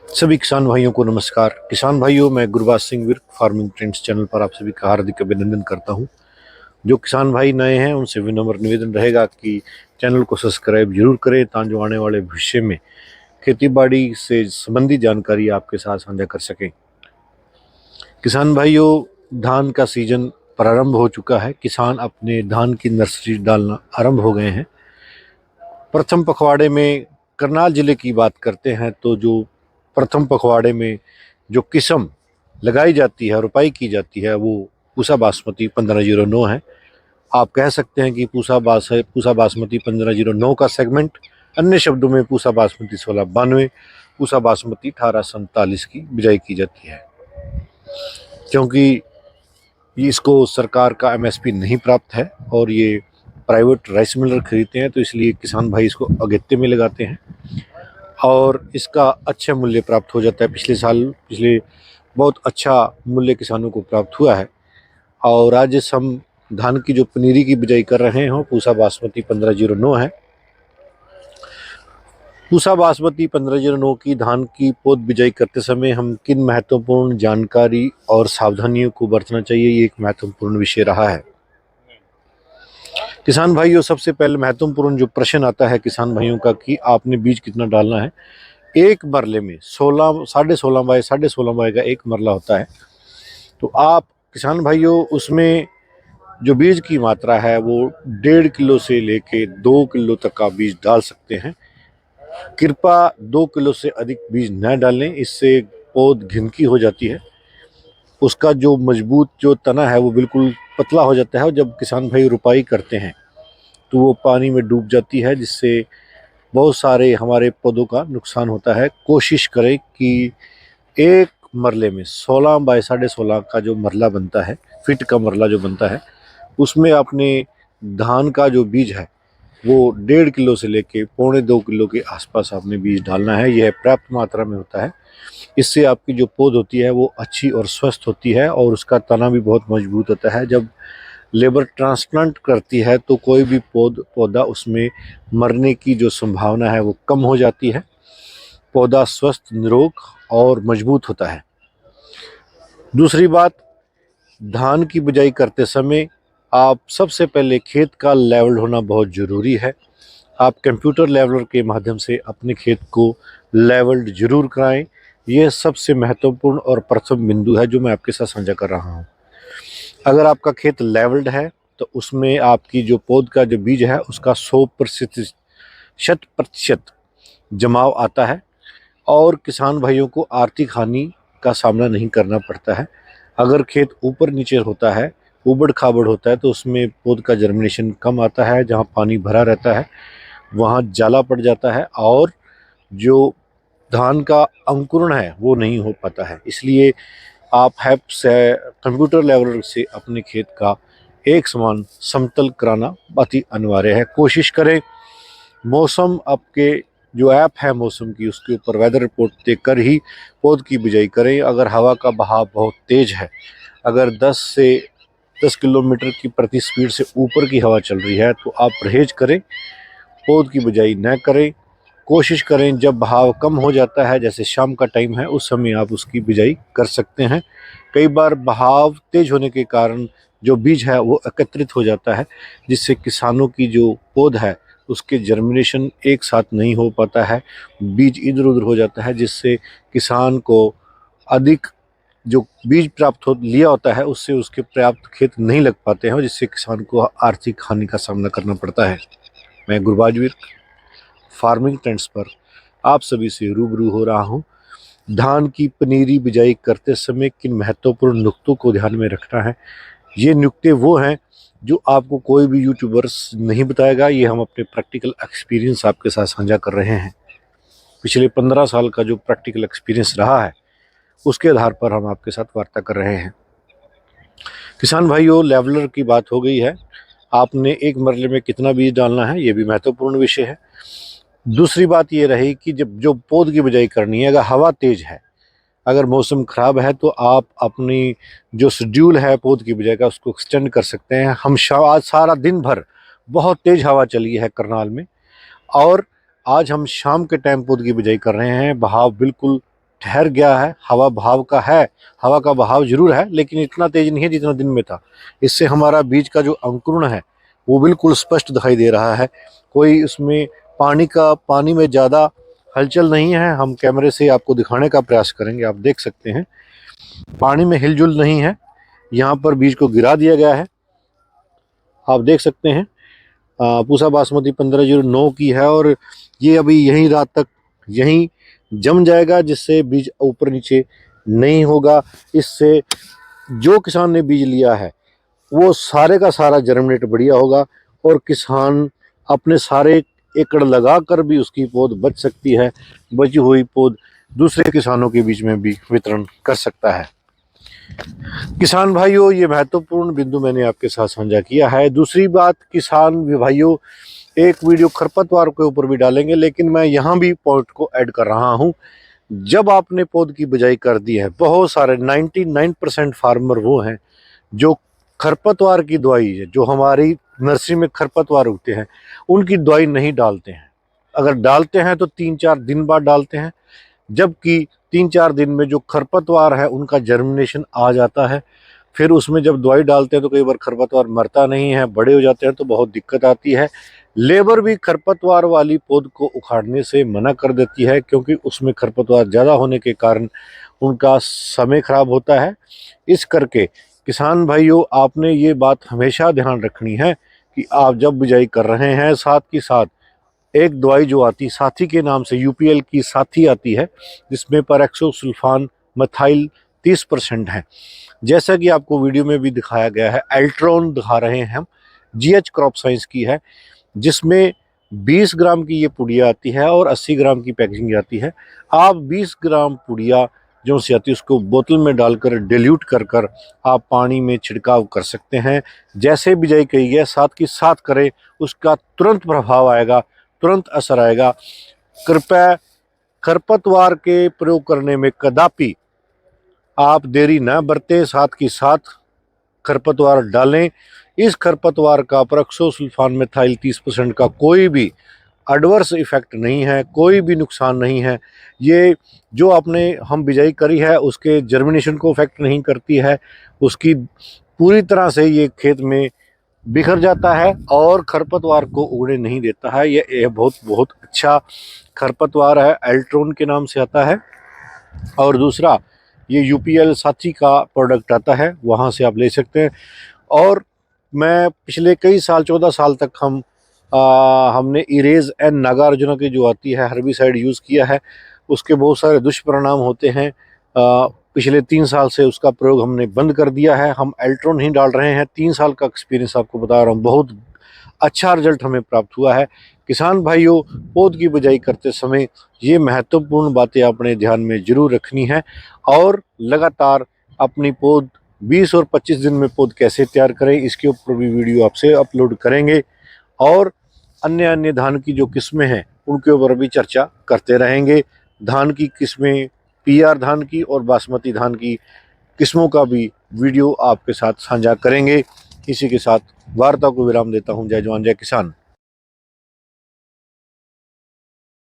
सभी किसान भाइयों को नमस्कार। किसान भाइयों, मैं Gurbaz Singh Virk farming trends channel पर आप सभी का हार्दिक अभिनंदन करता हूं। जो किसान भाई नए हैं उनसे विनम्र निवेदन रहेगा कि चैनल को सब्सक्राइब जरूर करें ताकि जो आने वाले भविष्य में खेती बाड़ी से संबंधित जानकारी आपके साथ साझा कर सकें। किसान भाइयों, धान का सीजन प्रारंभ हो चुका है। किसान अपने धान की नर्सरी डालना आरंभ हो गए हैं। प्रथम पखवाड़े में करनाल जिले की बात करते हैं तो जो प्रथम पखवाड़े में जो किस्म लगाई जाती है, रोपाई की जाती है, वो पूसा बासमती 1509 है। आप कह सकते हैं कि पूसा बासमती 1509 का सेगमेंट, अन्य शब्दों में पूसा बासमती 1692, पूसा बासमती 1847 की बिजाई की जाती है। क्योंकि इसको सरकार का एमएसपी नहीं प्राप्त है और ये प्राइवेट राइस मिलर खरीदते हैं, तो इसलिए किसान भाई इसको अगेते में लगाते हैं और इसका अच्छा मूल्य प्राप्त हो जाता है। पिछले बहुत अच्छा मूल्य किसानों को प्राप्त हुआ है। और आज हम धान की जो पनीरी की बिजाई कर रहे हैं पूसा बासमती 1509 है। पूसा बासमती 1509 की धान की पौध बिजाई करते समय हम किन महत्वपूर्ण जानकारी और सावधानियों को बरतना चाहिए, ये एक महत्वपूर्ण विषय रहा है। किसान भाइयों, सबसे पहले महत्वपूर्ण जो प्रश्न आता है किसान भाइयों का कि आपने बीज कितना डालना है। एक मरले में 16.5 बाय 16.5 बाय का एक मरला होता है। तो आप किसान भाइयों उसमें जो बीज की मात्रा है वो 1.5 किलो से लेके 2 किलो तक का बीज डाल सकते हैं। कृपया 2 किलो से अधिक बीज न डालें, इससे पौध घिनकी हो जाती है। उसका जो मजबूत जो तना है वो बिल्कुल पतला हो जाता है और जब किसान भाई रुपाई करते हैं तो वो पानी में डूब जाती है, जिससे बहुत सारे हमारे पौधों का नुकसान होता है। कोशिश करें कि एक मरले में 16 बाय 16.5 का जो मरला बनता है, फिट का मरला जो बनता है, उसमें अपने धान का जो बीज है वो 1.5 किलो से लेके 1.25 किलो के आसपास आपने बीज डालना है। यह पर्याप्त मात्रा में होता है। इससे आपकी जो पौध होती है वो अच्छी और स्वस्थ होती है और उसका तना भी बहुत मजबूत होता है। जब लेबर ट्रांसप्लांट करती है तो कोई भी पौधा उसमें मरने की जो संभावना है वो कम हो जाती है। पौधा स्वस्थ, निरोग और मजबूत होता है। दूसरी बात, धान की बिजाई करते समय आप सबसे पहले खेत का लेवल होना बहुत ज़रूरी है। आप कंप्यूटर लेवलर के माध्यम से अपने खेत को लेवल्ड जरूर कराएं। यह सबसे महत्वपूर्ण और प्रथम बिंदु है जो मैं आपके साथ साझा कर रहा हूं। अगर आपका खेत लेवल्ड है तो उसमें आपकी जो पौध का जो बीज है उसका 100% जमाव आता है और किसान भाइयों को आर्थिक हानि का सामना नहीं करना पड़ता है। अगर खेत ऊपर नीचे होता है, उबड़ खाबड़ होता है, तो उसमें पौध का जर्मिनेशन कम आता है। जहाँ पानी भरा रहता है वहाँ जाला पड़ जाता है और जो धान का अंकुरण है वो नहीं हो पाता है। इसलिए आप हैप से कंप्यूटर लेवल से अपने खेत का एक समान समतल कराना अति अनिवार्य है। कोशिश करें मौसम, आपके जो ऐप है मौसम की, उसके ऊपर वेदर रिपोर्ट देखकर ही पौध की बिजाई करें। अगर हवा का बहाव बहुत तेज है, अगर 10 किलोमीटर की प्रति स्पीड से ऊपर की हवा चल रही है तो आप परहेज करें, पौध की बिजाई न करें। कोशिश करें जब बहाव कम हो जाता है, जैसे शाम का टाइम है, उस समय आप उसकी बिजाई कर सकते हैं। कई बार बहाव तेज होने के कारण जो बीज है वो एकत्रित हो जाता है, जिससे किसानों की जो पौध है उसके जर्मिनेशन एक साथ नहीं हो पाता है, बीज इधर उधर हो जाता है, जिससे किसान को अधिक जो बीज प्राप्त हो लिया होता है उससे उसके पर्याप्त खेत नहीं लग पाते हैं, जिससे किसान को आर्थिक हानि का सामना करना पड़ता है। मैं गुरबाज फार्मिंग ट्रेंड्स पर आप सभी से रूबरू हो रहा हूं। धान की पनीरी बिजाई करते समय किन महत्वपूर्ण नुक्तों को ध्यान में रखना है, ये नुक्ते वो हैं जो आपको कोई भी यूट्यूबर्स नहीं बताएगा। ये हम अपने प्रैक्टिकल एक्सपीरियंस आपके साथ साझा कर रहे हैं। पिछले 15 साल का जो प्रैक्टिकल एक्सपीरियंस रहा है उसके आधार पर हम आपके साथ वार्ता कर रहे हैं। किसान भाइयों, लेवलर की बात हो गई है। आपने एक मरले में कितना बीज डालना है ये भी महत्वपूर्ण विषय है। दूसरी बात ये रही कि जब जो पौध की बिजाई करनी है, अगर हवा तेज है, अगर मौसम खराब है, तो आप अपनी जो शेड्यूल है पौध की बिजाई का उसको एक्सटेंड कर सकते हैं। आज सारा दिन भर बहुत तेज हवा चली है करनाल में और आज हम शाम के टाइम पौध की बिजाई कर रहे हैं। बहाव बिल्कुल ठहर गया है, हवा भाव का है, हवा का बहाव जरूर है लेकिन इतना तेज नहीं है जितना दिन में था। इससे हमारा बीज का जो अंकुरण है वो बिल्कुल स्पष्ट दिखाई दे रहा है। कोई उसमें पानी में ज़्यादा हलचल नहीं है। हम कैमरे से आपको दिखाने का प्रयास करेंगे। आप देख सकते हैं पानी में हिलजुल नहीं है। यहाँ पर बीज को गिरा दिया गया है। आप देख सकते हैं पूसा बासमती 1509 की है और ये अभी यहीं रात तक यहीं जम जाएगा, जिससे बीज ऊपर नीचे नहीं होगा। इससे जो किसान ने बीज लिया है वो सारे का सारा जर्मिनेट बढ़िया होगा और किसान अपने सारे एकड़ लगाकर भी उसकी पौध बच सकती है। बची हुई पौध दूसरे किसानों के बीच में भी वितरण कर सकता है। किसान भाइयों, ये महत्वपूर्ण बिंदु मैंने आपके साथ साझा किया है। दूसरी बात, किसान भाइयों, एक वीडियो खरपतवार के ऊपर भी डालेंगे लेकिन मैं यहाँ भी पॉइंट को ऐड कर रहा हूँ। जब आपने पौध की बिजाई कर दी है, बहुत सारे 99% फार्मर वो हैं जो खरपतवार की दवाई है, जो हमारी नर्सरी में खरपतवार उगते हैं, उनकी दवाई नहीं डालते हैं। अगर डालते हैं तो 3-4 दिन बाद डालते हैं, जबकि 3-4 दिन में जो खरपतवार है उनका जर्मिनेशन आ जाता है। फिर उसमें जब दवाई डालते हैं तो कई बार खरपतवार मरता नहीं है, बड़े हो जाते हैं तो बहुत दिक्कत आती है। लेबर भी खरपतवार वाली पौध को उखाड़ने से मना कर देती है क्योंकि उसमें खरपतवार ज़्यादा होने के कारण उनका समय खराब होता है। इस करके किसान भाइयों, आपने ये बात हमेशा ध्यान रखनी है कि आप जब बिजाई कर रहे हैं, साथ ही साथ एक दवाई जो आती साथी के नाम से, यूपीएल की साथी आती है, जिसमें पेरोक्सोसल्फान मिथाइल 30% है। जैसा कि आपको वीडियो में भी दिखाया गया है, एल्ट्रॉन दिखा रहे हैं हम, जीएच क्रॉप साइंस की है, जिसमें 20 ग्राम की ये पुड़िया आती है और 80 ग्राम की पैकेजिंग आती है। आप 20 ग्राम पुड़िया जो सी आती है उसको बोतल में डालकर डिल्यूट कर कर आप पानी में छिड़काव कर सकते हैं। जैसे बिजाई कही है साथ की साथ करें, उसका तुरंत प्रभाव आएगा, तुरंत असर आएगा। कृपया खरपतवार के प्रयोग करने में कदापि आप देरी न बरतें, साथ की साथ खरपतवार डालें। इस खरपतवार का पेरोक्सोसल्फान मिथाइल 30% का कोई भी एडवर्स इफेक्ट नहीं है, कोई भी नुकसान नहीं है। ये जो आपने हम बिजाई करी है उसके जर्मिनेशन को इफेक्ट नहीं करती है, उसकी पूरी तरह से ये खेत में बिखर जाता है और खरपतवार को उगने नहीं देता है। ये बहुत बहुत अच्छा खरपतवार है, एल्ट्रॉन के नाम से आता है। और दूसरा, ये यूपीएल साथी का प्रोडक्ट आता है, वहाँ से आप ले सकते हैं। और मैं पिछले कई साल, 14 साल तक हमने इरेज एंड नागार्जुना की जो आती है हर्बिसाइड यूज़ किया है। उसके बहुत सारे दुष्परिणाम होते हैं। पिछले 3 साल से उसका प्रयोग हमने बंद कर दिया है। हम एल्ट्रॉन ही डाल रहे हैं। 3 साल का एक्सपीरियंस आपको बता रहा हूँ, बहुत अच्छा रिजल्ट हमें प्राप्त हुआ है। किसान भाइयों, पौध की बिजाई करते समय ये महत्वपूर्ण बातें अपने ध्यान में जरूर रखनी है और लगातार अपनी पौध 20 और 25 दिन में पौध कैसे तैयार करें, इसके ऊपर भी वीडियो आपसे अपलोड करेंगे और अन्य अन्य धान की जो किस्में हैं उनके ऊपर भी चर्चा करते रहेंगे। धान की किस्में, पीआर धान की और बासमती धान की किस्मों का भी वीडियो आपके साथ साझा करेंगे। इसी के साथ वार्ता को विराम देता हूं। जय जवान जय किसान।